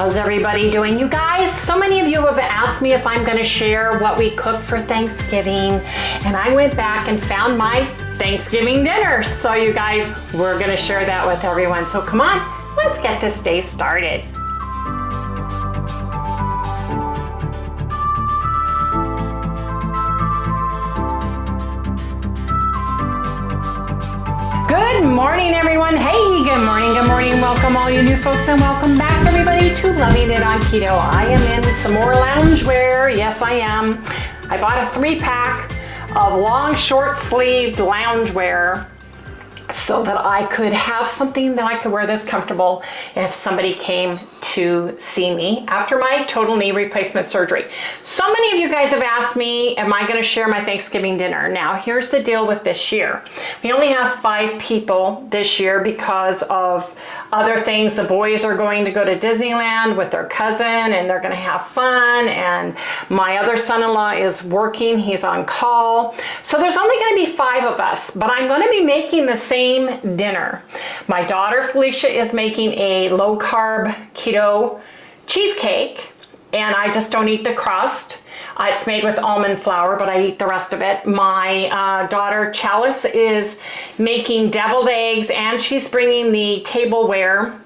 How's everybody doing? You guys, so many of you have asked me if I'm going to share what we cook for Thanksgiving, and I went back and found my Thanksgiving dinner. So you guys, we're going to share that with everyone. So come on, let's get this day started. Good morning, everyone. Hey, good morning, good morning. Welcome all you new folks, and welcome back everybody to Loving It on Keto. I am in some more loungewear. Yes, I am. I bought a 3-pack of long, short-sleeved loungewear so that I could have something that I could wear that's comfortable if somebody came to see me after my total knee replacement surgery. So many of you guys have asked me, am I going to share my Thanksgiving dinner? Now, here's the deal with this year. We only have 5 people this year because of other things. The boys are going to go to Disneyland with their cousin and they're going to have fun. And my other son-in-law is working. He's on call. So there's only going to be 5 of us, but I'm going to be making the same dinner. My daughter Felicia is making a low-carb keto cheesecake, and I just don't eat the crust. It's made with almond flour, but I eat the rest of it. My daughter Chalice is making deviled eggs, and she's bringing the tableware,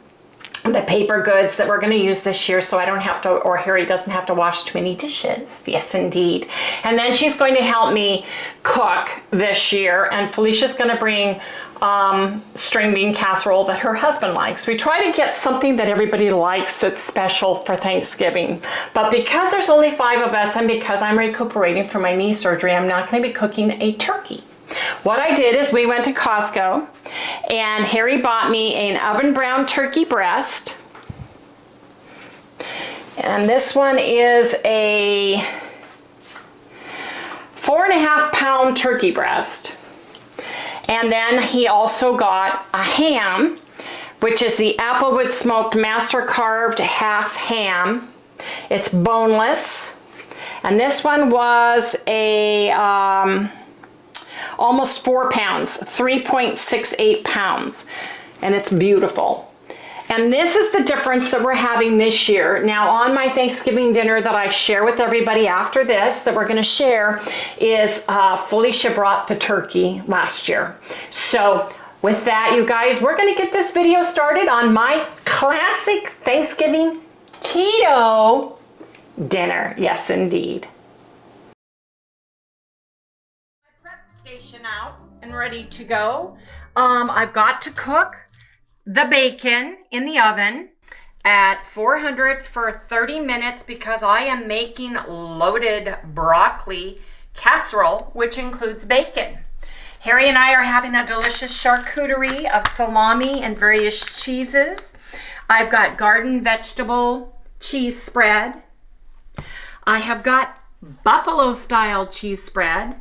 the paper goods that we're going to use this year, so I don't have to, or Harry doesn't have to wash too many dishes. Yes, indeed. And then she's going to help me cook this year, and Felicia's going to bring string bean casserole that her husband likes. We try to get something that everybody likes that's special for Thanksgiving. But because there's only 5 of us, and because I'm recuperating from my knee surgery, I'm not going to be cooking a turkey. What I did is we went to Costco, and Harry bought me an oven brown turkey breast. And this one is a 4.5-pound turkey breast. And then he also got a ham, which is the Applewood smoked master carved half ham. It's boneless. And this one was a almost 4 pounds, 3.68 pounds. And it's beautiful. And this is the difference that we're having this year. Now, on my Thanksgiving dinner that I share with everybody after this, that we're going to share, is Felicia brought the turkey last year. So with that, you guys, we're going to get this video started on my classic Thanksgiving keto dinner. Yes, indeed. My prep station out and ready to go. I've got to cook the bacon in the oven at 400 for 30 minutes because I am making loaded broccoli casserole, which includes bacon. Harry and I are having a delicious charcuterie of salami and various cheeses. I've got garden vegetable cheese spread. I have got buffalo style cheese spread.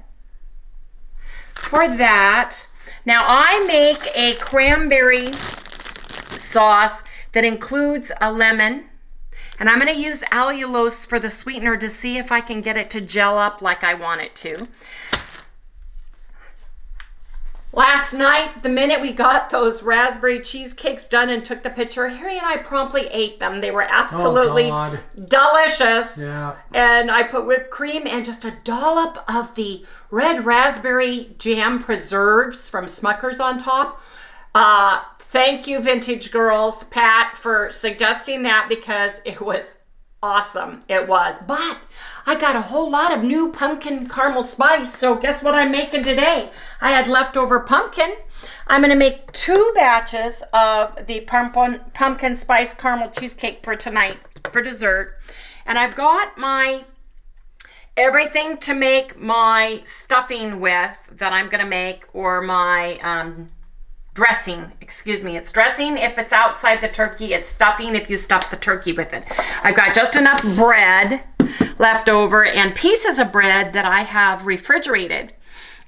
For that, now I make a cranberry sauce that includes a lemon, and I'm going to use allulose for the sweetener to see if I can get it to gel up like I want it to. Last night, the minute we got those raspberry cheesecakes done and took the picture, Harry and I promptly ate them. They were absolutely delicious. Yeah. And I put whipped cream and just a dollop of the red raspberry jam preserves from Smucker's on top. Thank you, Vintage Girls, Pat, for suggesting that because it was awesome. It was. But I got a whole lot of new pumpkin caramel spice, so guess what I'm making today? I had leftover pumpkin. I'm going to make 2 batches of the pumpkin spice caramel cheesecake for tonight for dessert. And I've got my everything to make my stuffing with that I'm going to make, or my dressing, excuse me. It's dressing if it's outside the turkey. It's stuffing if you stuff the turkey with it. I've got just enough bread left over and pieces of bread that I have refrigerated.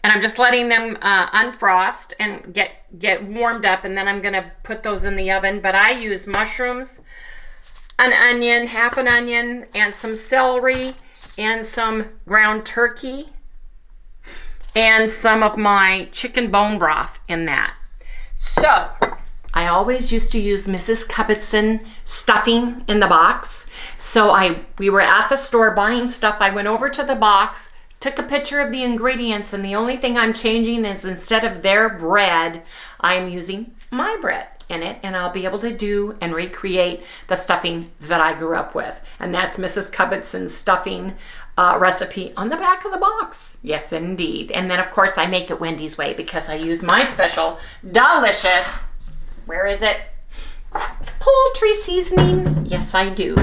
And I'm just letting them unfrost and get warmed up, and then I'm going to put those in the oven. But I use mushrooms, an onion, half an onion, and some celery, and some ground turkey, and some of my chicken bone broth in that. So I always used to use Mrs. Cubbitson stuffing in the box. So we were at the store buying stuff. I went over to the box, took a picture of the ingredients, and the only thing I'm changing is instead of their bread, I'm using my bread in it, and I'll be able to do and recreate the stuffing that I grew up with. And that's Mrs. Cubbitson's stuffing recipe on the back of the box. Yes, indeed. And then, of course, I make it Wendy's way because I use my special, delicious, where is it? Poultry seasoning. Yes, I do.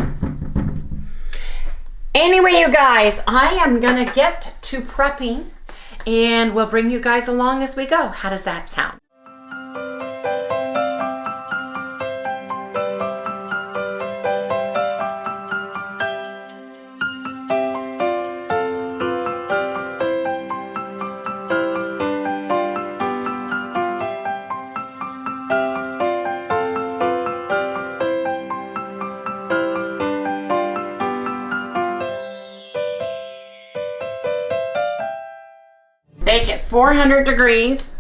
Anyway, you guys, I am gonna get to prepping and we'll bring you guys along as we go. How does that sound? Bake it 400 degrees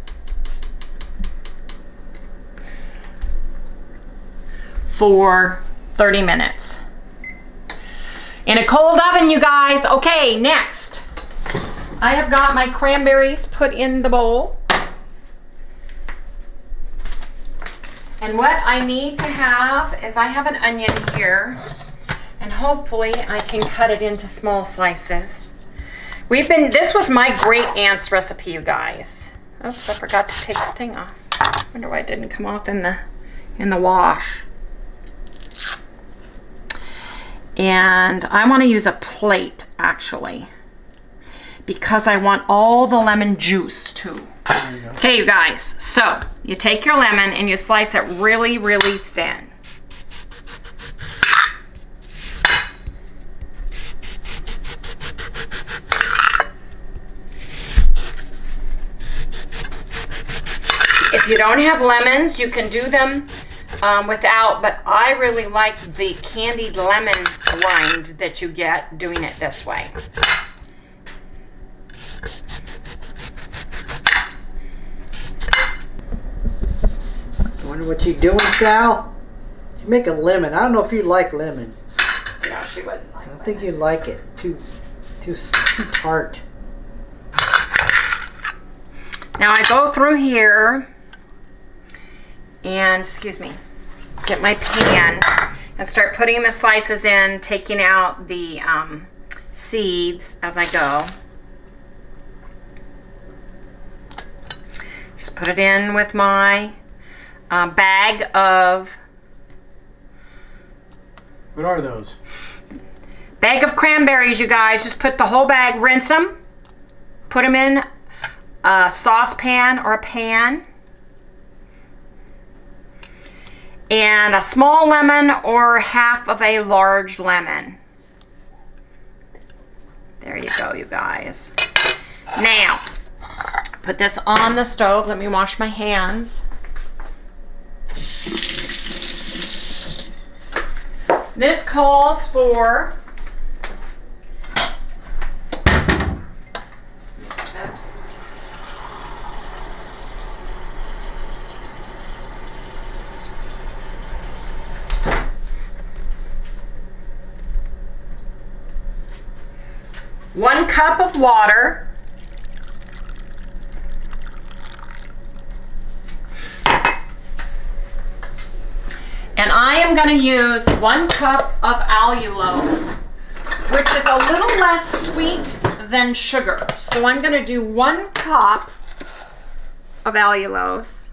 for 30 minutes. In a cold oven, you guys. Okay, next. I have got my cranberries put in the bowl. And what I need to have is I have an onion here, and hopefully I can cut it into small slices. This was my great aunt's recipe, you guys. Oops, I forgot to take the thing off. Wonder why it didn't come off in the wash. And I want to use a plate, actually, because I want all the lemon juice too. Okay, you guys, so you take your lemon and you slice it really, really thin. If you don't have lemons, you can do them without, but I really like the candied lemon rind that you get doing it this way. I wonder what you're doing, Chow? She's making lemon. I don't know if you like lemon. No, she wouldn't like I don't think you like it. Too tart. Now I go through here and, excuse me, get my pan and start putting the slices in, taking out the seeds as I go. Just put it in with my bag of... What are those? Bag of cranberries, you guys. Just put the whole bag, rinse them, put them in a saucepan or a pan. And a small lemon or half of a large lemon. There you go, you guys. Now, put this on the stove. Let me wash my hands. This calls for one cup of water, and I am going to use 1 cup of allulose, which is a little less sweet than sugar. So I'm going to do 1 cup of allulose.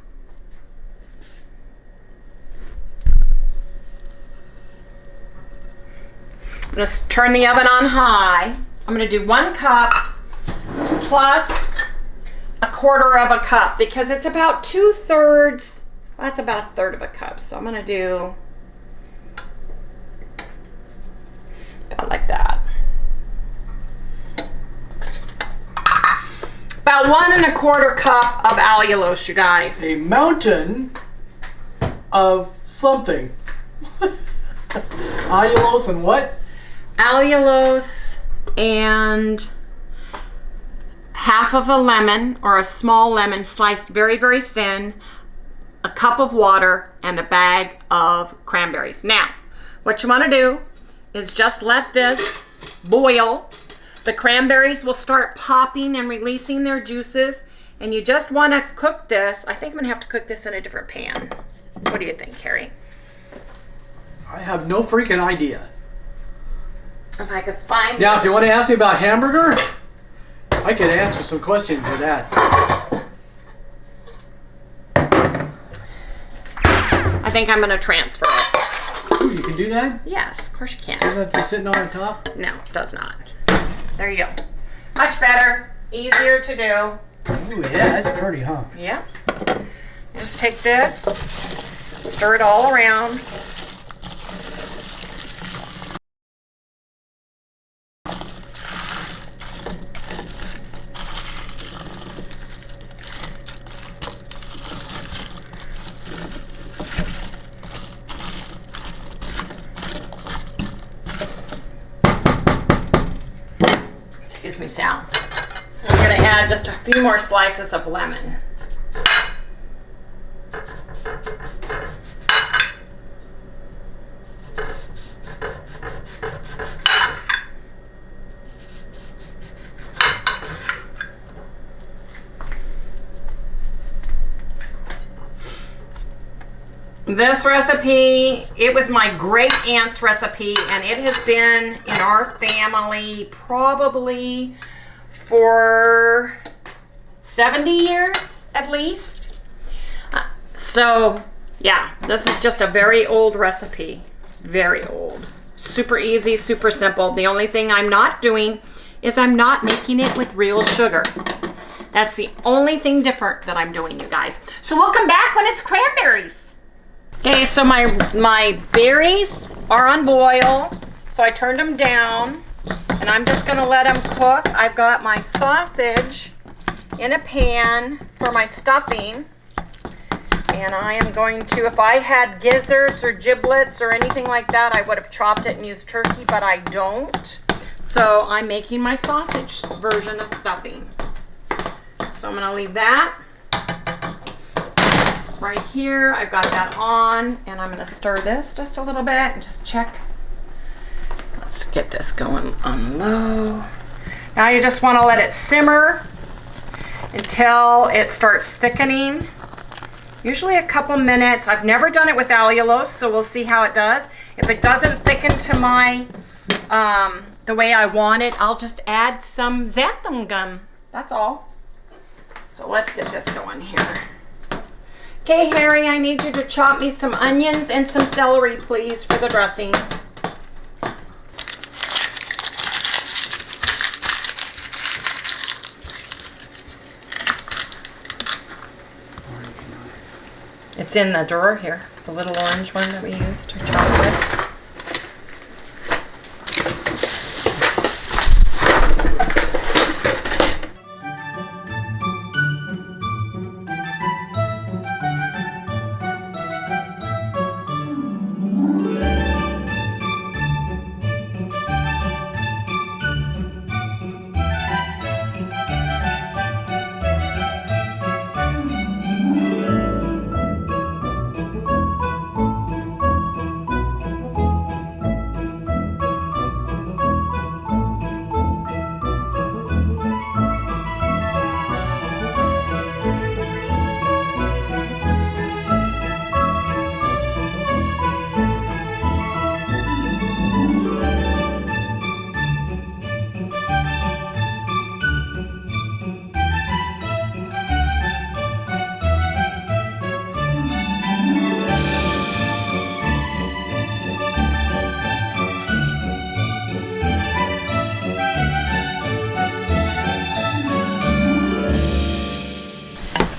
I'm going to turn the oven on high. I'm going to do 1 cup plus 1/4 of a cup because it's about 2/3. Well, that's about 1/3 of a cup. So I'm going to do about like that. About 1 1/4 cup of allulose, you guys. A mountain of something. Allulose and what? Allulose and half of a lemon or a small lemon sliced very, very thin, a cup of water, and a bag of cranberries. Now, what you want to do is just let this boil. The cranberries will start popping and releasing their juices, and you just want to cook this. I think I'm going to have to cook this in a different pan. What do you think, Carrie? I have no freaking idea. If I could find... Now, if you want to ask me about hamburger, I could answer some questions with that. I think I'm going to transfer it. Ooh, you can do that? Yes, of course you can. Doesn't that be sitting on the top? No, it does not. There you go. Much better. Easier to do. Ooh, yeah, that's pretty, huh? Yeah. Just take this, stir it all around. Excuse me, Sal. I'm going to add just a few more slices of lemon. This recipe, it was my great aunt's recipe, and it has been in our family probably for 70 years at least. So yeah, this is just a very old recipe, very old. Super easy, super simple. The only thing I'm not doing is I'm not making it with real sugar. That's the only thing different that I'm doing, you guys. So we'll come back when it's cranberries. Okay, so my berries are on boil, so I turned them down, and I'm just gonna let them cook. I've got my sausage in a pan for my stuffing, and I am going to, if I had gizzards or giblets or anything like that, I would have chopped it and used turkey, but I don't. So I'm making my sausage version of stuffing. So I'm gonna leave that right here. I've got that on, and I'm going to stir this just a little bit and just check. Let's get this going on low. Now you just want to let it simmer until it starts thickening. Usually a couple minutes. I've never done it with allulose, so we'll see how it does. If it doesn't thicken to my the way I want it, I'll just add some xanthan gum. That's all. So let's get this going here. Okay, Harry, I need you to chop me some onions and some celery, please, for the dressing. It's in the drawer here, the little orange one that we used to chop with.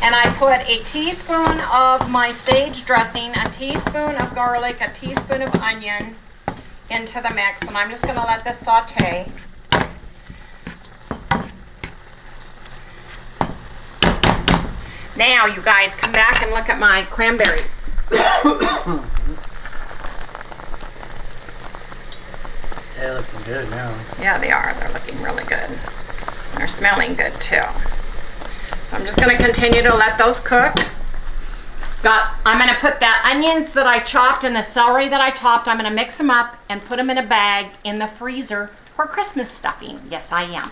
And I put a teaspoon of my sage dressing, a teaspoon of garlic, a teaspoon of onion into the mix. And I'm just going to let this saute. Now, you guys, come back and look at my cranberries. They're looking good now. Yeah, they are. They're looking really good. They're smelling good, too. So I'm just going to continue to let those cook. I'm gonna put the onions that I chopped and the celery that I chopped, I'm gonna mix them up and put them in a bag in the freezer for Christmas stuffing. Yes, I am.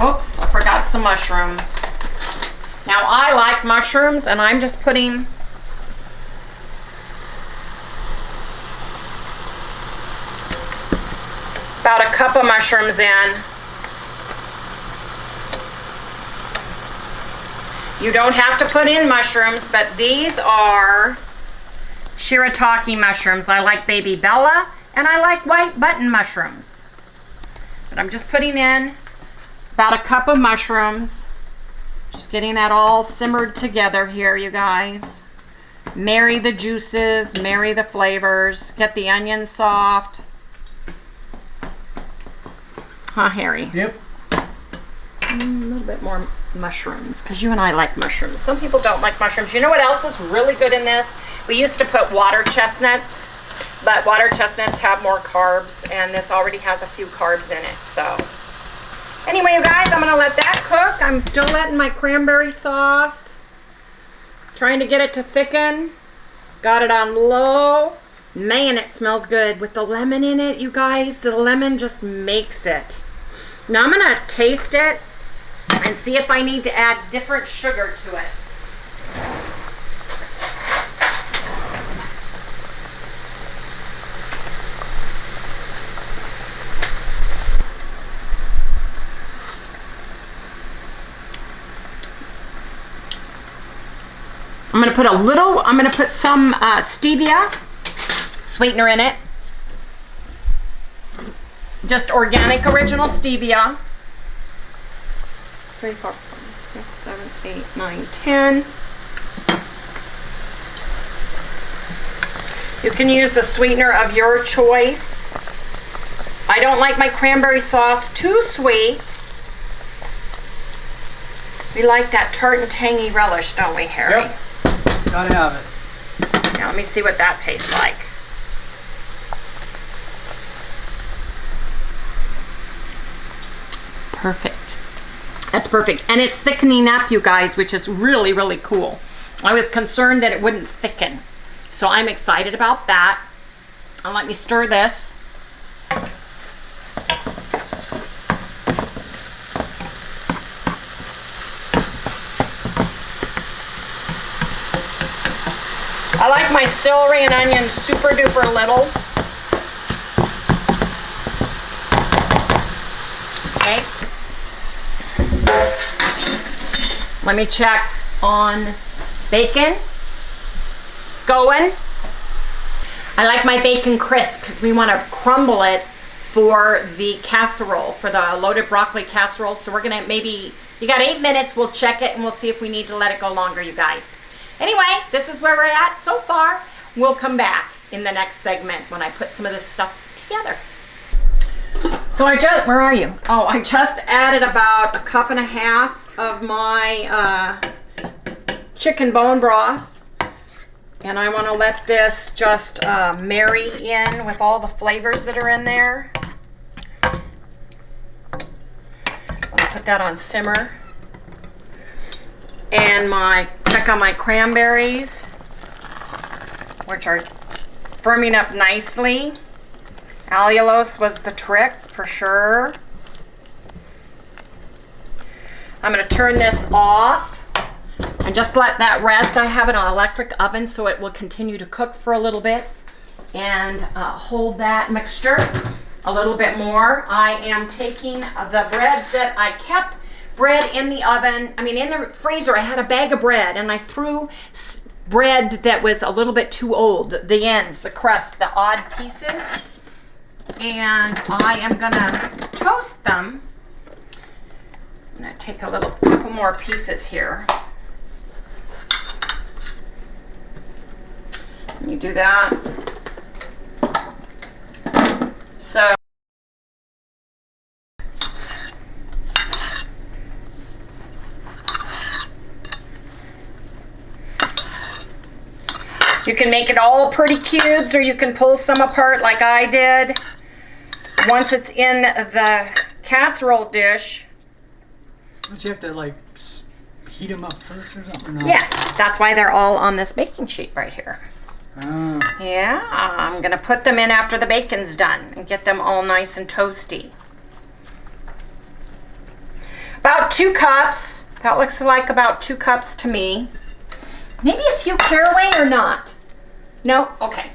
Oops, I forgot some mushrooms. Now I like mushrooms, and I'm just putting about a cup of mushrooms in. You don't have to put in mushrooms, but these are shirataki mushrooms. I like Baby Bella, and I like white button mushrooms. But I'm just putting in about a cup of mushrooms. Just getting that all simmered together here, you guys. Marry the juices, marry the flavors, get the onions soft. Huh, Harry? Yep. A little bit more mushrooms, because you and I like mushrooms. Some people don't like mushrooms. You know what else is really good in this? We used to put water chestnuts, but water chestnuts have more carbs, and this already has a few carbs in it, so. Anyway, you guys, I'm gonna let that cook. I'm still letting my cranberry sauce, trying to get it to thicken. Got it on low. Man, it smells good with the lemon in it, you guys. The lemon just makes it. Now I'm gonna taste it and see if I need to add different sugar to it. I'm gonna put some stevia sweetener in it. Just organic original stevia. 3, 4, 5, 6, 7, 8, 9, 10. You can use the sweetener of your choice. I don't like my cranberry sauce too sweet. We like that tart and tangy relish, don't we, Harry? Yep. Gotta have it. Now let me see what that tastes like. Perfect. That's perfect. And it's thickening up, you guys, which is really, really cool. I was concerned that it wouldn't thicken. So I'm excited about that. And let me stir this. I like my celery and onions super duper little. Okay. Let me check on bacon. It's going. I like my bacon crisp because we want to crumble it for the casserole, for the loaded broccoli casserole. So we're gonna maybe, you got 8 minutes, we'll check it and we'll see if we need to let it go longer, you guys. Anyway, this is where we're at so far. We'll come back in the next segment when I put some of this stuff together. So where are you? Oh, I just added about a cup and a half of my chicken bone broth. And I want to let this just marry in with all the flavors that are in there. I'll put that on simmer. And check on my cranberries, which are firming up nicely. Allulose was the trick for sure. I'm going to turn this off and just let that rest. I have it on an electric oven so it will continue to cook for a little bit and hold that mixture a little bit more. I am taking the bread that I kept bread in the oven. I mean, in the freezer, I had a bag of bread and I threw bread that was a little bit too old, the ends, the crust, the odd pieces. And I am gonna toast them. I'm gonna take a couple more pieces here. Let me do that. So you can make it all pretty cubes, or you can pull some apart like I did. Once it's in the casserole dish, Don't you have to like heat them up first or something? Or no? Yes, that's why they're all on this baking sheet right here. Oh. Yeah, I'm gonna put them in after the bacon's done and get them all nice and toasty. About 2 cups. That looks like about 2 cups to me. Maybe a few caraway or not? No? Okay.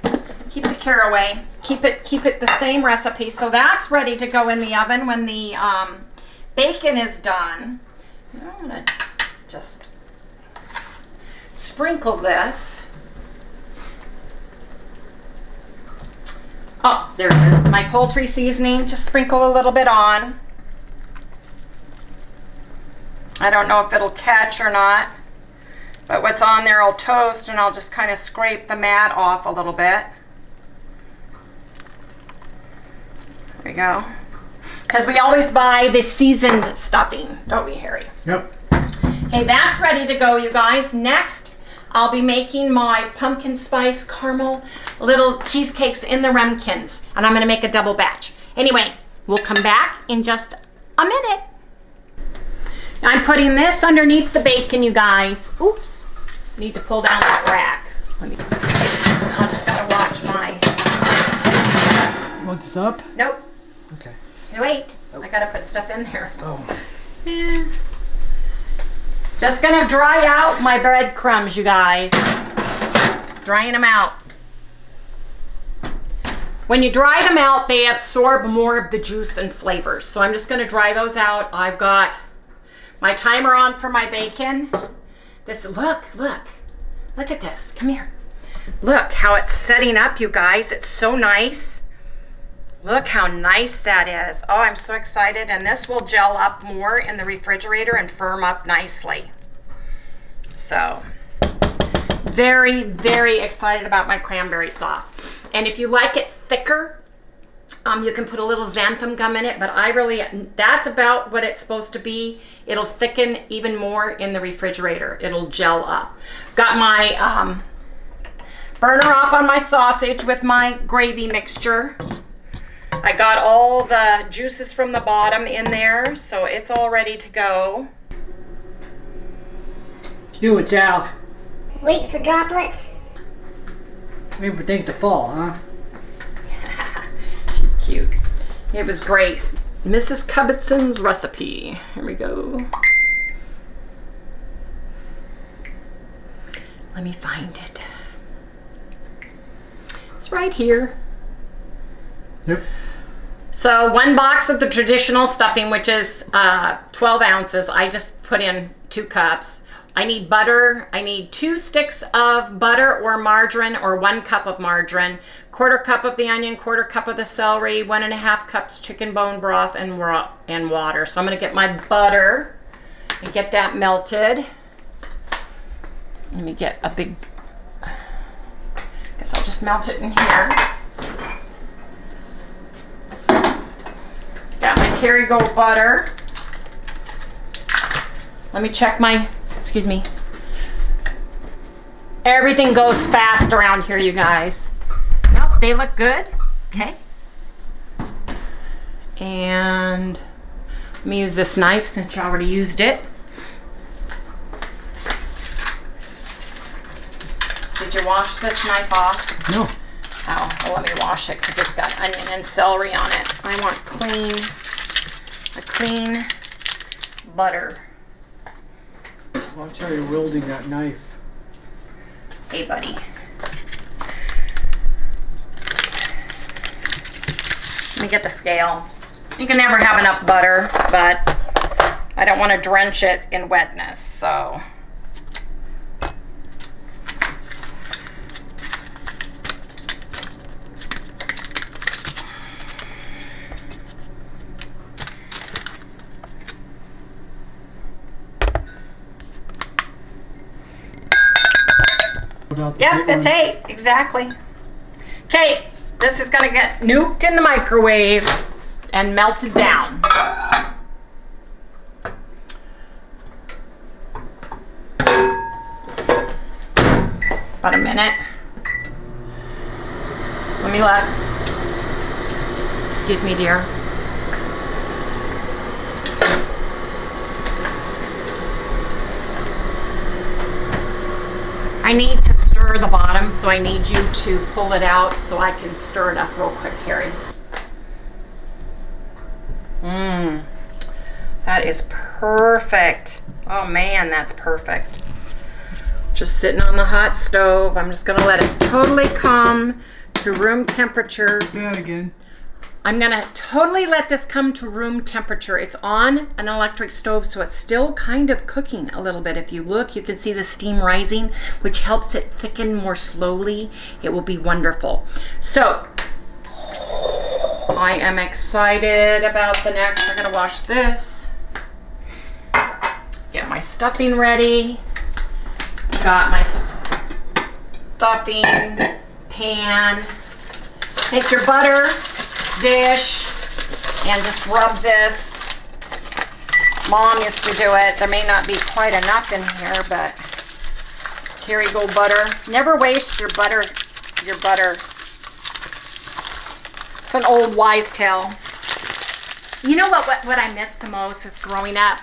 Keep the caraway. Keep it the same recipe. So that's ready to go in the oven when the bacon is done. Now I'm gonna just sprinkle this. Oh, there it is. My poultry seasoning. Just sprinkle a little bit on. I don't know if it'll catch or not, but what's on there will toast, and I'll just kind of scrape the mat off a little bit. There we go. Because we always buy the seasoned stuffing, don't we, Harry? Yep. Okay, that's ready to go, you guys. Next, I'll be making my pumpkin spice caramel little cheesecakes in the Remkins, and I'm going to make a double batch. Anyway, we'll come back in just a minute. I'm putting this underneath the bacon, you guys. Oops. Need to pull down that rack. I just gotta watch my... You want this up? Nope. Okay. Wait. I gotta put stuff in there. Oh. Yeah. Just gonna dry out my breadcrumbs, you guys. Drying them out. When you dry them out, they absorb more of the juice and flavors. So I'm just gonna dry those out. I've got my timer on for my bacon. This, look at this. Come here. Look how it's setting up, you guys. It's so nice. Look how nice that is. Oh, I'm so excited. And this will gel up more in the refrigerator and firm up nicely. So, very, very excited about my cranberry sauce. And if you like it thicker, you can put a little xanthan gum in it, but that's about what it's supposed to be. It'll thicken even more in the refrigerator. It'll gel up. Got my burner off on my sausage with my gravy mixture. I got all the juices from the bottom in there, so it's all ready to go. What you doing, Sal? Wait for droplets. Waiting for things to fall, huh? She's cute. It was great. Mrs. Cubbinson's recipe. Here we go. Let me find it. It's right here. Yep. So 1 box of the traditional stuffing, which is 12 ounces. I just put in 2 cups. I need butter. I need 2 sticks of butter or margarine, or 1 cup of margarine, 1/4 cup of the onion, 1/4 cup of the celery, 1.5 cups chicken bone broth, and water. So I'm gonna get my butter and get that melted. Let me get a big, guess I'll just melt it in here. Got my Kerrygold butter. Let me check my, excuse me. Everything goes fast around here, you guys. Well, they look good. Okay. And let me use this knife since you already used it. Did you wash this knife off? No. Oh, well, let me wash it because it's got onion and celery on it. I want a clean butter. Watch how you're wielding that knife. Hey, buddy. Let me get the scale. You can never have enough butter, but I don't want to drench it in wetness, so. Yep, it's 8, exactly. Okay, this is gonna get nuked in the microwave and melted down. About a minute. Let me look. Excuse me, dear. I need to stir the bottom, so I need you to pull it out so I can stir it up real quick, Carrie. That is perfect. Oh man, that's perfect. Just sitting on the hot stove. I'm just gonna let it totally come to room temperature. Say that again. I'm gonna totally let this come to room temperature. It's on an electric stove, so it's still kind of cooking a little bit. If you look, you can see the steam rising, which helps it thicken more slowly. It will be wonderful. So, I am excited about the next. I'm gonna wash this. Get my stuffing ready. Got my stuffing pan. Take your butter dish and just rub this. Mom used to do it. There may not be quite enough in here, but Kerrygold butter. Never waste your butter. It's an old wise tale. You know what I miss the most is growing up.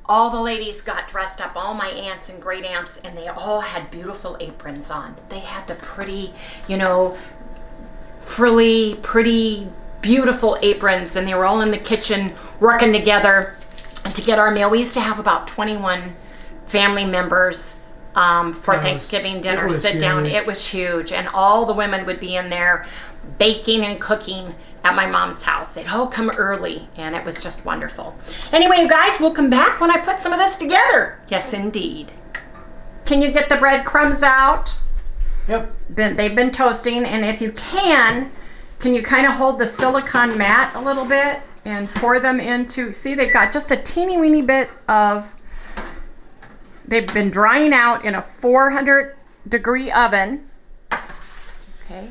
All the ladies got dressed up, all my aunts and great aunts, and they all had beautiful aprons on. They had the pretty, you know, frilly, pretty, beautiful aprons, and they were all in the kitchen working together to get our meal. We used to have about 21 family members for Thanksgiving dinner. Sit down. It was huge, and all the women would be in there baking and cooking at my mom's house. They'd all come early, and it was just wonderful. Anyway, you guys, we'll come back when I put some of this together. Yes, indeed. Can you get the breadcrumbs out? Yep. They've been toasting, and if you can you kind of hold the silicone mat a little bit and pour them into, see, they've got just a teeny weeny bit of, they've been drying out in a 400-degree oven. Okay.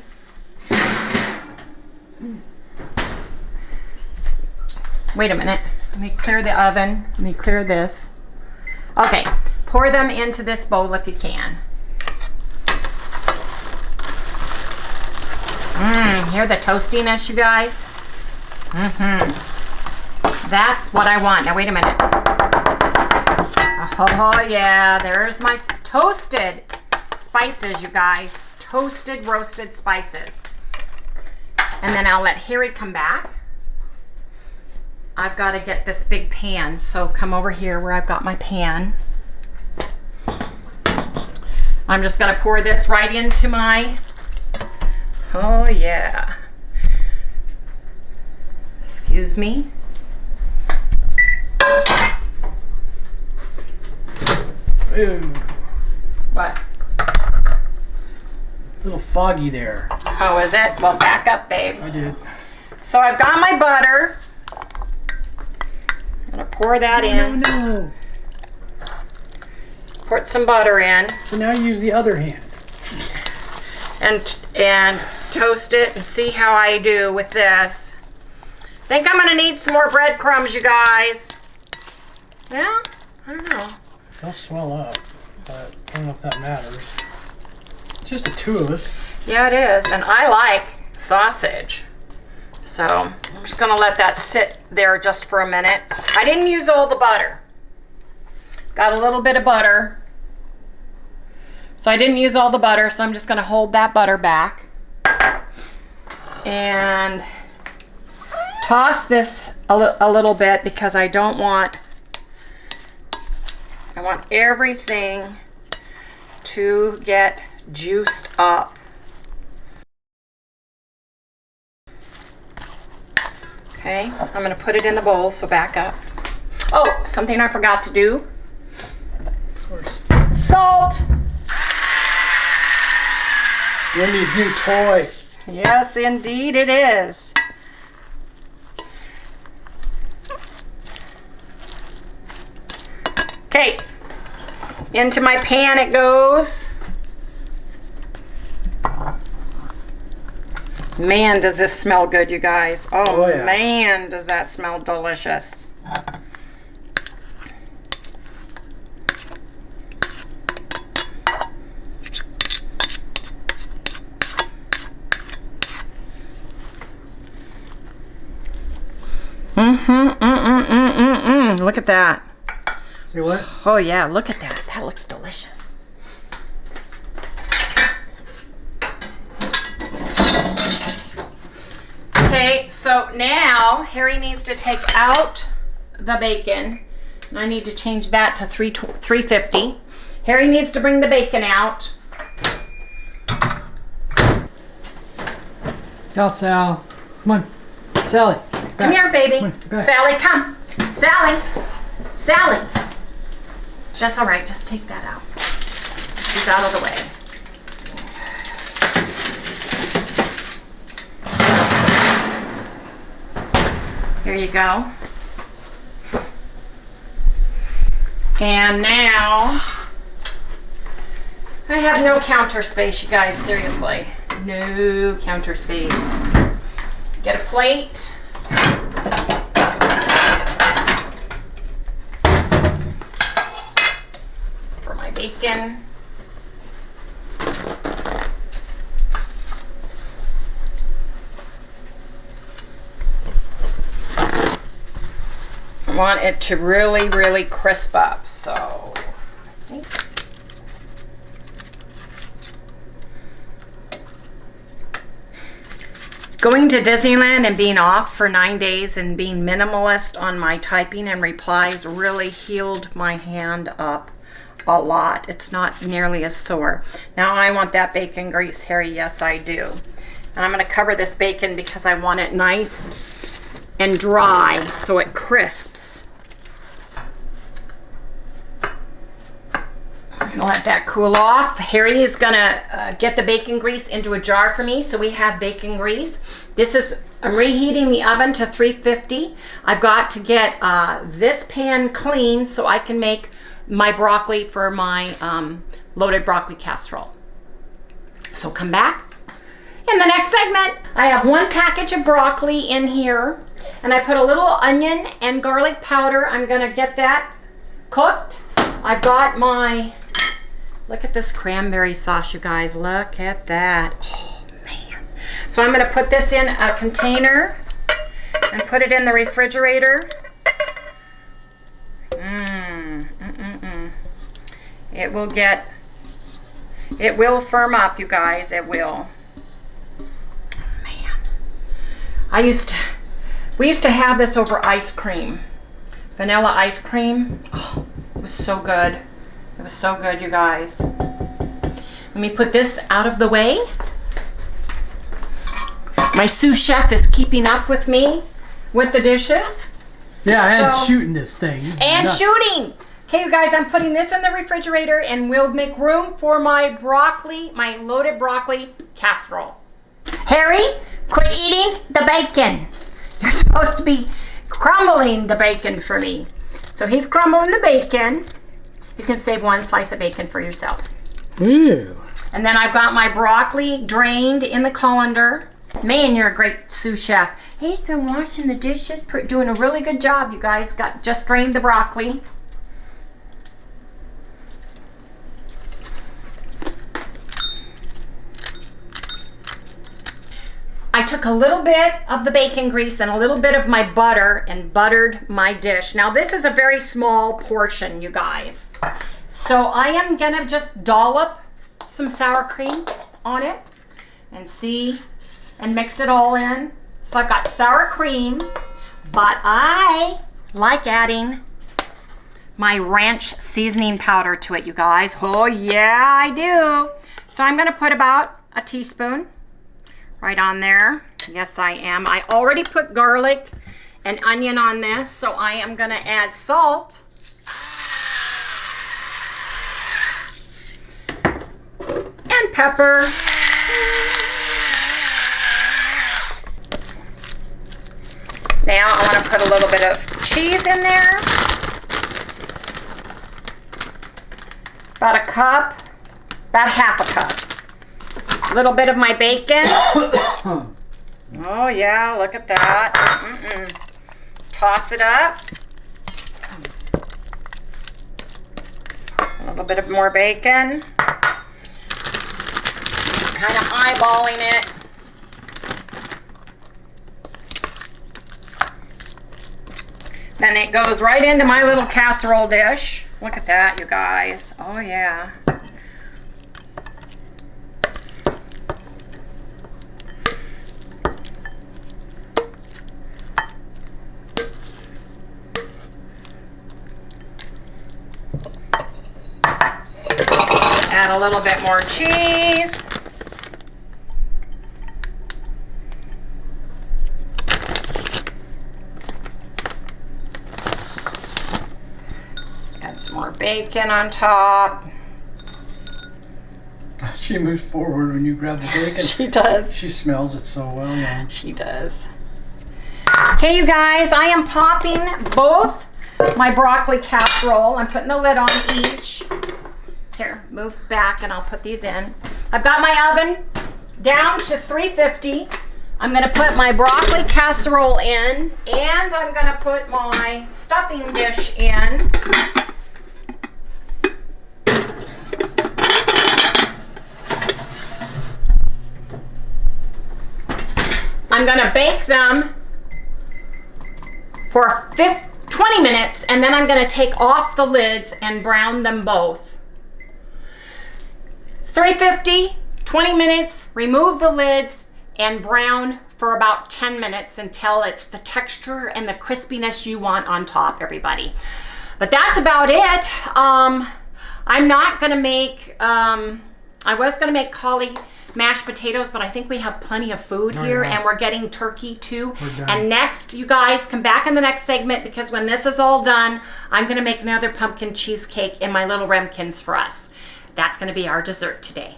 Wait a minute. Let me clear the oven. Let me clear this. Okay. Pour them into this bowl if you can. Hear the toastiness, you guys? That's what I want. Now, wait a minute. Oh, yeah. There's my toasted spices, you guys. Toasted, roasted spices. And then I'll let Harry come back. I've got to get this big pan, so come over here where I've got my pan. I'm just going to pour this right into my, oh yeah. Excuse me. Ew. What? A little foggy there. Oh, is it? Well, back up, babe. I did. So I've got my butter. I'm going to pour that in. No. Put some butter in. So now use the other hand. And toast it and see how I do with this. Think I'm gonna need some more breadcrumbs, you guys. Yeah, I don't know. They'll swell up, but I don't know if that matters. It's just the two of us. Yeah, it is, and I like sausage. So I'm just gonna let that sit there just for a minute. I didn't use all the butter. Got a little bit of butter. So I didn't use all the butter, so I'm just gonna hold that butter back. And toss this a little bit because I want everything to get juiced up. Okay, I'm gonna put it in the bowl, so back up. Oh, something I forgot to do. Of course. Salt. Wendy's new toy. Yes, indeed it is. Okay, into my pan it goes. Man, does this smell good, you guys. Oh, yeah. Man, does that smell delicious. Look at that. Say what? Oh yeah, look at that. That looks delicious. So now Harry needs to take out the bacon. And I need to change that to 350. Harry needs to bring the bacon out. Go, Sal. Come on. Sally. Come here, baby. Come on, Sally, come. Sally. Sally. That's all right. Just take that out. She's out of the way. Here you go. And now I have no counter space, you guys, seriously. No counter space. Get a plate. For my bacon. I want it to really, really crisp up, so I think. Going to Disneyland and being off for 9 days and being minimalist on my typing and replies really healed my hand up a lot. It's not nearly as sore. Now I want that bacon grease, Harry. Yes, I do. And I'm going to cover this bacon because I want it nice and dry so it crisps. I'm gonna let that cool off. Harry is gonna get the bacon grease into a jar for me, so we have bacon grease. I'm reheating the oven to 350. I've got to get this pan clean so I can make my broccoli for my loaded broccoli casserole. So come back in the next segment. I have 1 package of broccoli in here. And I put a little onion and garlic powder. I'm gonna get that cooked. I've got my, look at this cranberry sauce, you guys. Look at that. Oh, man. So I'm gonna put this in a container and put it in the refrigerator. It will firm up, you guys. It will. Man. We used to have this over ice cream. Vanilla ice cream. Oh, it was so good. It was so good, you guys. Let me put this out of the way. My sous chef is keeping up with me with the dishes. Yeah, and shooting this thing. This and shooting. Okay, you guys, I'm putting this in the refrigerator and we'll make room for my broccoli, my loaded broccoli casserole. Harry, quit eating the bacon. You're supposed to be crumbling the bacon for me. So he's crumbling the bacon. You can save 1 slice of bacon for yourself. Ew. And then I've got my broccoli drained in the colander. Man, you're a great sous chef. He's been washing the dishes, doing a really good job, you guys. Just drained the broccoli. I took a little bit of the bacon grease and a little bit of my butter and buttered my dish. Now this is a very small portion, you guys. So I am gonna just dollop some sour cream on it and mix it all in. So I've got sour cream, but I like adding my ranch seasoning powder to it, you guys. Oh yeah, I do. So I'm gonna put about a teaspoon right on there. Yes, I am. I already put garlic and onion on this, so I am gonna add salt. And pepper. Now I wanna put a little bit of cheese in there. About a cup, about half a cup. A little bit of my bacon. Oh yeah, look at that. Toss it up. A little bit of more bacon. Kind of eyeballing it. Then it goes right into my little casserole dish. Look at that, you guys. Oh yeah. a little bit more cheese. Add some more bacon on top. She moves forward when you grab the bacon. She does. She smells it so well, yeah. She does. Okay, you guys, I am popping both my broccoli casserole. I'm putting the lid on each. Here, move back and I'll put these in. I've got my oven down to 350. I'm gonna put my broccoli casserole in, and I'm gonna put my stuffing dish in. I'm gonna bake them for 20 minutes, and then I'm gonna take off the lids and brown them both. 350, 20 minutes, remove the lids, and brown for about 10 minutes until it's the texture and the crispiness you want on top, everybody. But that's about it. I'm not gonna make, I was gonna make cauli mashed potatoes, but I think we have plenty of food here, and we're getting turkey too. And next, you guys come back in the next segment, because when this is all done, I'm gonna make another pumpkin cheesecake in my little ramekins for us. That's gonna be our dessert today.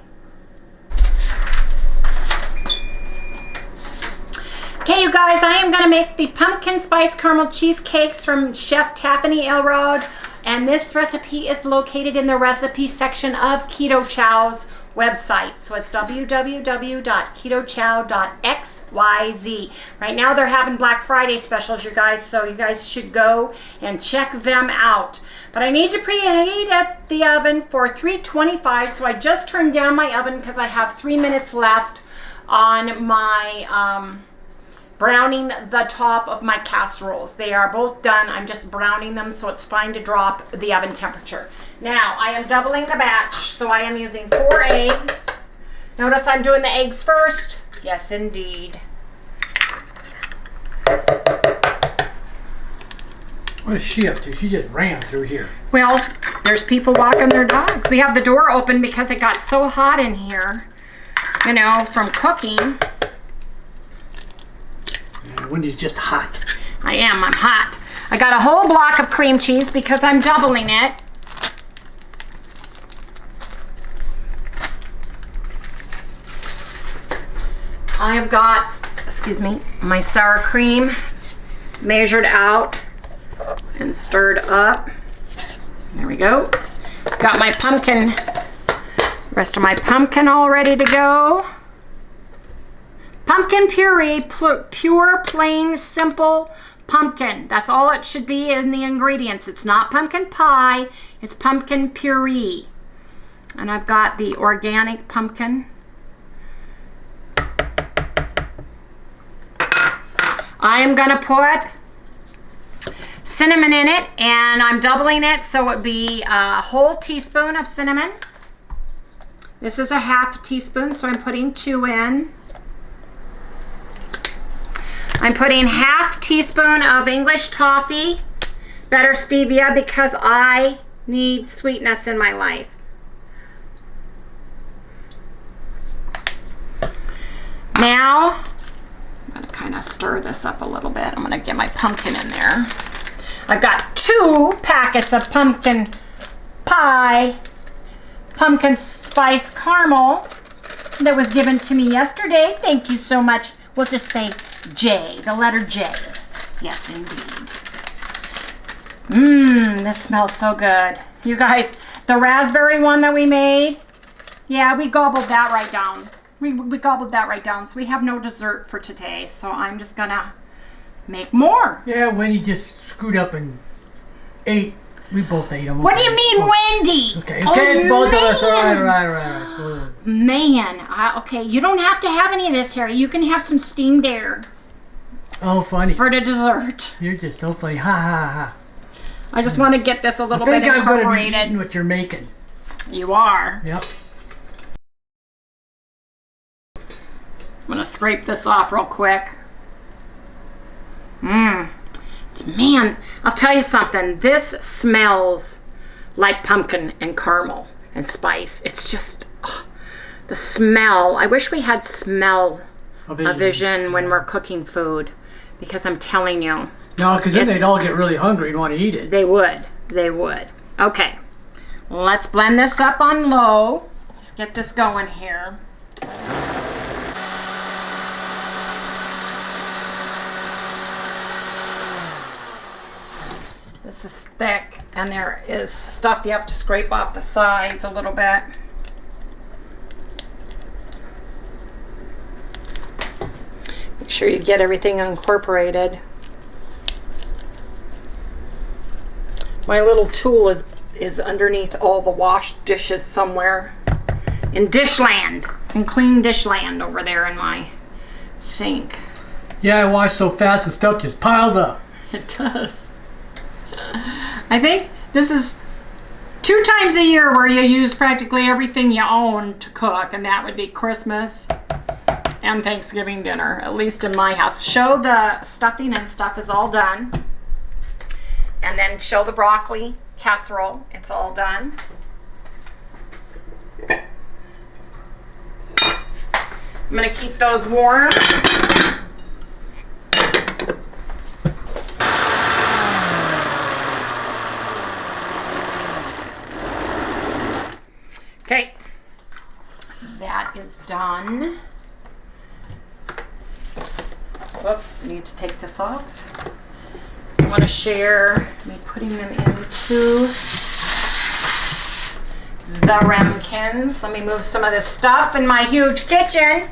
Okay, you guys, I am gonna make the pumpkin spice caramel cheesecakes from Chef Taffany Elrod, and this recipe is located in the recipe section of Keto Chow's website. So it's www.ketochow.xyz. Right now they're having Black Friday specials, you guys, so you guys should go and check them out. But I need to preheat at the oven for 325, so I just turned down my oven because I have 3 minutes left on my browning the top of my casseroles. They are both done. I'm just browning them, so it's fine to drop the oven temperature. Now, I am doubling the batch, so I am using 4 eggs. Notice I'm doing the eggs first. Yes, indeed. What is she up to? She just ran through here. Well, there's people walking their dogs. We have the door open because it got so hot in here, you know, from cooking. Wendy's just hot. I am, I'm hot. I got a whole block of cream cheese because I'm doubling it. I have got, excuse me, my sour cream measured out and stirred up. There we go. Got my pumpkin, rest of my pumpkin all ready to go. Pumpkin puree, pure, plain, simple pumpkin. That's all it should be in the ingredients. It's not pumpkin pie, it's pumpkin puree. And I've got the organic pumpkin. I'm gonna put cinnamon in it, and I'm doubling it, so it would be a whole teaspoon of cinnamon. This is a half teaspoon, so I'm putting 2 in. I'm putting half teaspoon of English toffee, better stevia, because I need sweetness in my life. Now, I'm gonna kind of stir this up a little bit. I'm gonna get my pumpkin in there. I've got 2 packets of pumpkin pie, pumpkin spice caramel that was given to me yesterday. Thank you so much. We'll just say J, the letter J. Yes, indeed. This smells so good. You guys, the raspberry one that we made, yeah, we gobbled that right down. We gobbled that right down, so we have no dessert for today, so I'm just gonna make more. Yeah, Wendy just screwed up and ate. We both ate them. What do you mean, Wendy? Okay, it's both of us. All right. It's both of us. Man, okay, you don't have to have any of this, Harry. You can have some steamed air. Oh, funny. For the dessert. You're just so funny. Ha, ha, ha. I just want to get this a little bit incorporated. I think I'm going to be eating what you're making. You are. Yep. I'm going to scrape this off real quick. Man, I'll tell you something. This smells like pumpkin and caramel. and spice. It's just the smell. I wish we had smell-o-vision when we're cooking food, because I'm telling you. No, because then they'd all get really hungry and want to eat it. They would. They would. Okay. Let's blend this up on low. Just get this going here. This is thick, and there is stuff you have to scrape off the sides a little bit. Make sure you get everything incorporated. My little tool is underneath all the washed dishes somewhere. In Dishland. In clean Dishland over there in my sink. Yeah, I wash so fast the stuff just piles up. It does. I think this is 2 times a year where you use practically everything you own to cook, and that would be Christmas and Thanksgiving dinner, at least in my house. Show the stuffing and stuff is all done. And then show the broccoli casserole. It's all done. I'm going to keep those warm. Okay. That is done. Whoops, need to take this off. I want to share me putting them into the ramekins. Let me move some of this stuff in my huge kitchen.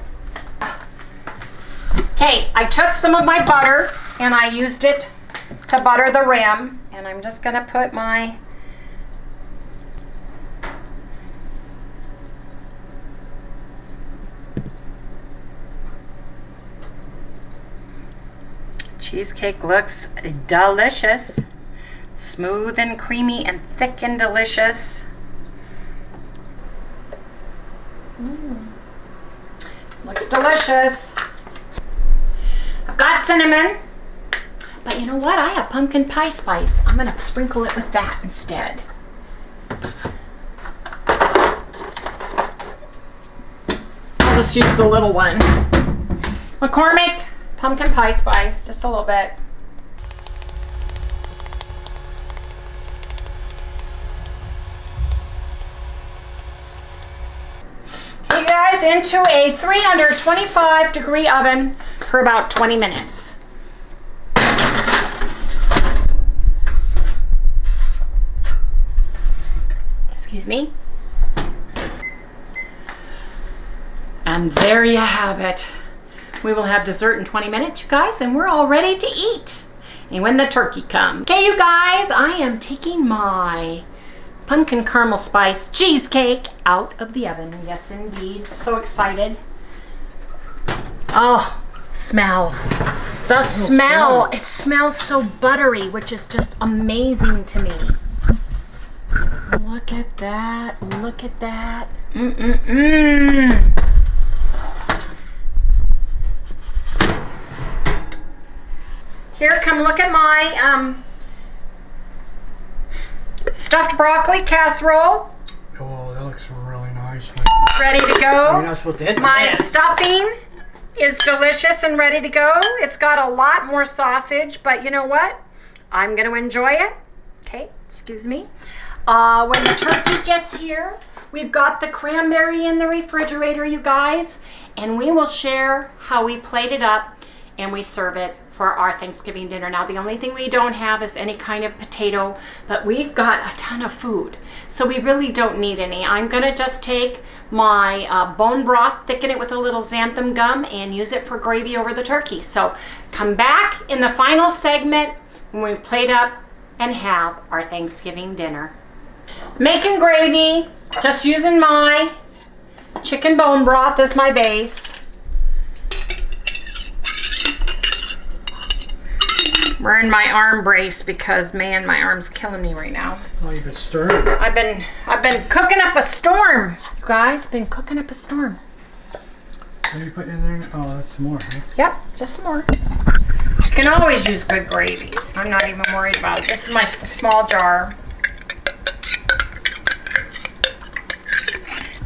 Okay, I took some of my butter and I used it to butter the rim, and I'm just going to put my cheesecake. Looks delicious. Smooth and creamy and thick and delicious. Looks delicious. I've got cinnamon, but you know what? I have pumpkin pie spice. I'm going to sprinkle it with that instead. I'll just use the little one. McCormick pumpkin pie spice, just a little bit. Okay guys, into a 325-degree oven for about 20 minutes. Excuse me. And there you have it. We will have dessert in 20 minutes, you guys, and we're all ready to eat. And when the turkey comes. Okay, you guys, I am taking my pumpkin caramel spice cheesecake out of the oven. Yes, indeed. So excited. Oh, smell. The smell. It smells so buttery, which is just amazing to me. Look at that. Look at that. Mm-mm-mm. Here, come look at my stuffed broccoli casserole. Oh, that looks really nice. It's ready to go. You're not supposed to hit My that. stuffing is delicious and ready to go. It's got a lot more sausage, but you know what? I'm going to enjoy it. Okay, excuse me. When the turkey gets here, we've got the cranberry in the refrigerator, you guys, and we will share how we plate it up and we serve it for our Thanksgiving dinner. Now, the only thing we don't have is any kind of potato, but we've got a ton of food, so we really don't need any. I'm gonna just take my bone broth, thicken it with a little xanthan gum, and use it for gravy over the turkey. So come back in the final segment when we plate up and have our Thanksgiving dinner. Making gravy, just using my chicken bone broth as my base. Wearing my arm brace because, man, my arm's killing me right now. Oh, you've been stirring. I've been cooking up a storm, you guys. Been cooking up a storm. What are you putting in there? Oh, that's some more, huh? Yep, just some more. You can always use good gravy. I'm not even worried about it. This is my small jar.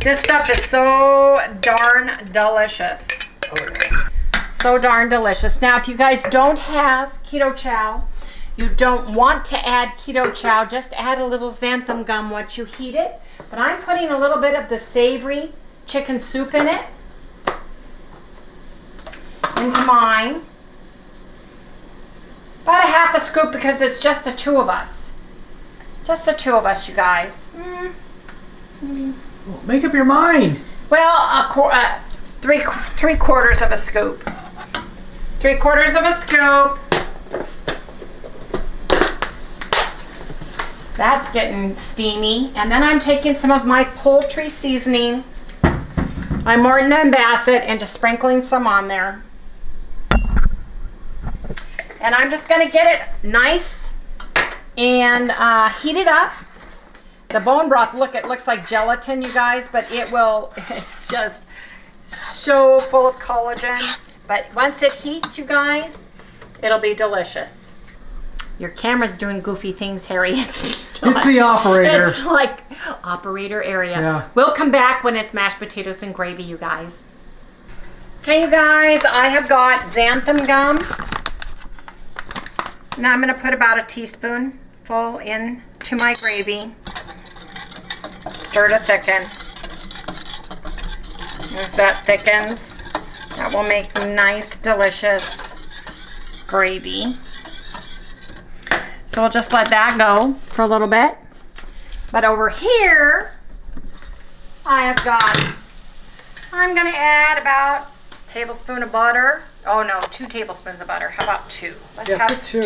This stuff is so darn delicious. Oh, yeah. So darn delicious. Now, if you guys don't have Keto Chow, you don't want to add Keto Chow, just add a little xanthan gum once you heat it. But I'm putting a little bit of the savory chicken soup in it, into mine. About a half a scoop because it's just the two of us. Just the two of us, you guys. Well, make up your mind. Well, three quarters of a scoop. 3/4 of a scoop. That's getting steamy. And then I'm taking some of my poultry seasoning, my Morton and Bassett, and just sprinkling some on there. And I'm just gonna get it nice and heat it up. The bone broth, look, it looks like gelatin, you guys, but it's just so full of collagen. But once it heats, you guys, it'll be delicious. Your camera's doing goofy things, Harry. It's the operator. It's like operator area. Yeah. We'll come back when it's mashed potatoes and gravy, you guys. Okay, you guys, I have got xanthan gum. Now I'm going to put about a teaspoonful into my gravy. Stir to thicken. As that thickens, that will make nice, delicious gravy. So we'll just let that go for a little bit. But over here, I'm going to add about a tablespoon of butter. Oh no, 2 tablespoons of butter. How about 2? Let's have put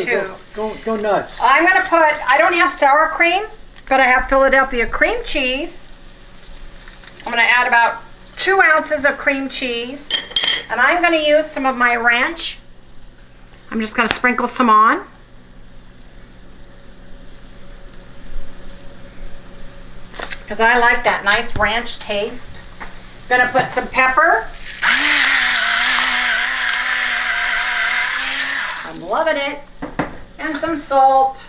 2. Go nuts. I'm going to I don't have sour cream, but I have Philadelphia cream cheese. I'm going to add about 2 ounces of cream cheese. And I'm going to use some of my ranch. I'm just going to sprinkle some on. Because I like that nice ranch taste. Gonna put some pepper. I'm loving it. And some salt.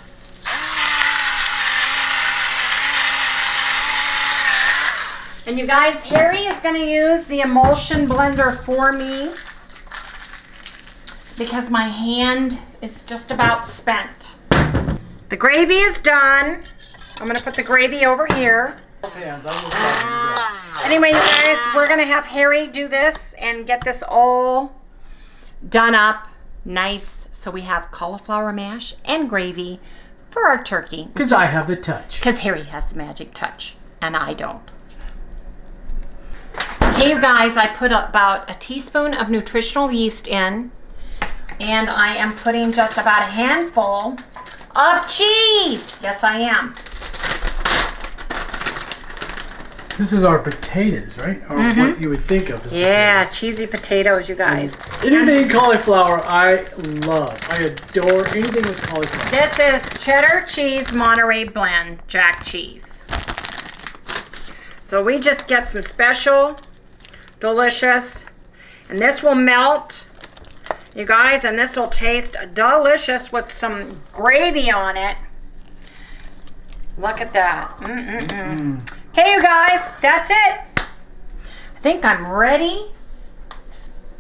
And you guys, Harry is gonna use the emulsion blender for me because my hand is just about spent. The gravy is done. I'm gonna put the gravy over here. Anyway, you guys, we're gonna have Harry do this and get this all done up nice so we have cauliflower mash and gravy for our turkey. Because I have the touch. Because Harry has the magic touch and I don't. Okay, you guys, I put about a teaspoon of nutritional yeast in, and I am putting just about a handful of cheese. Yes, I am. This is our potatoes, right? Or what you would think of as potatoes. Cheesy potatoes, you guys. Anything cauliflower, I love. I adore anything with cauliflower. This is cheddar cheese Monterey blend jack cheese. So we just get some special, delicious, and this will melt, you guys, and this will taste delicious with some gravy on it. Look at that. Okay, you guys, that's it. I think I'm ready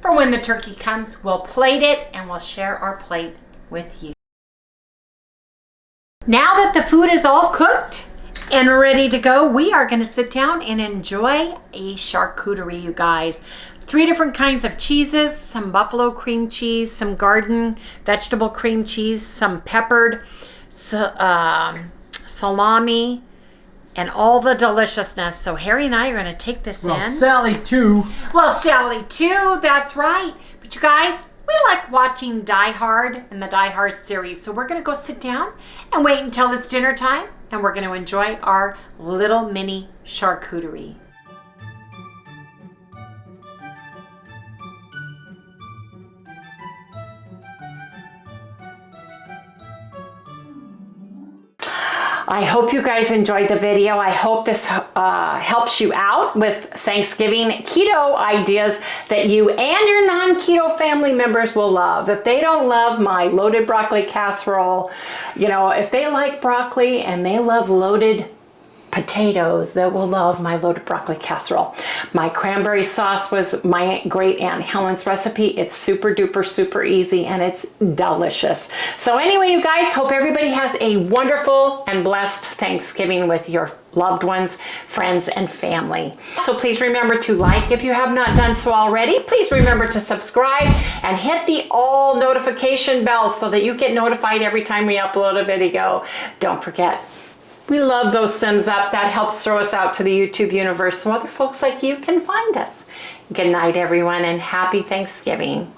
for when the turkey comes. We'll plate it and we'll share our plate with you. Now that the food is all cooked and ready to go, we are going to sit down and enjoy a charcuterie, you guys. 3 different kinds of cheeses, some buffalo cream cheese, some garden vegetable cream cheese, some peppered salami, and all the deliciousness. So Harry and I are going to take this in. Sally too. Well, Sally too, that's right. But you guys, we like watching Die Hard and the Die Hard series. So we're going to go sit down and wait until it's dinner time. And we're going to enjoy our little mini charcuterie. I hope you guys enjoyed the video. I hope this helps you out with Thanksgiving keto ideas that you and your non-keto family members will love. If they don't love my loaded broccoli casserole, you know, if they like broccoli and they love loaded potatoes that will love my loaded broccoli casserole. My cranberry sauce was my great Aunt Helen's recipe. It's super duper, super easy, and it's delicious. So anyway, you guys, hope everybody has a wonderful and blessed Thanksgiving with your loved ones, friends, and family. So please remember to like if you have not done so already. Please remember to subscribe and hit the all notification bell so that you get notified every time we upload a video. Don't forget, we love those thumbs up. That helps throw us out to the YouTube universe so other folks like you can find us. Good night, everyone, and happy Thanksgiving.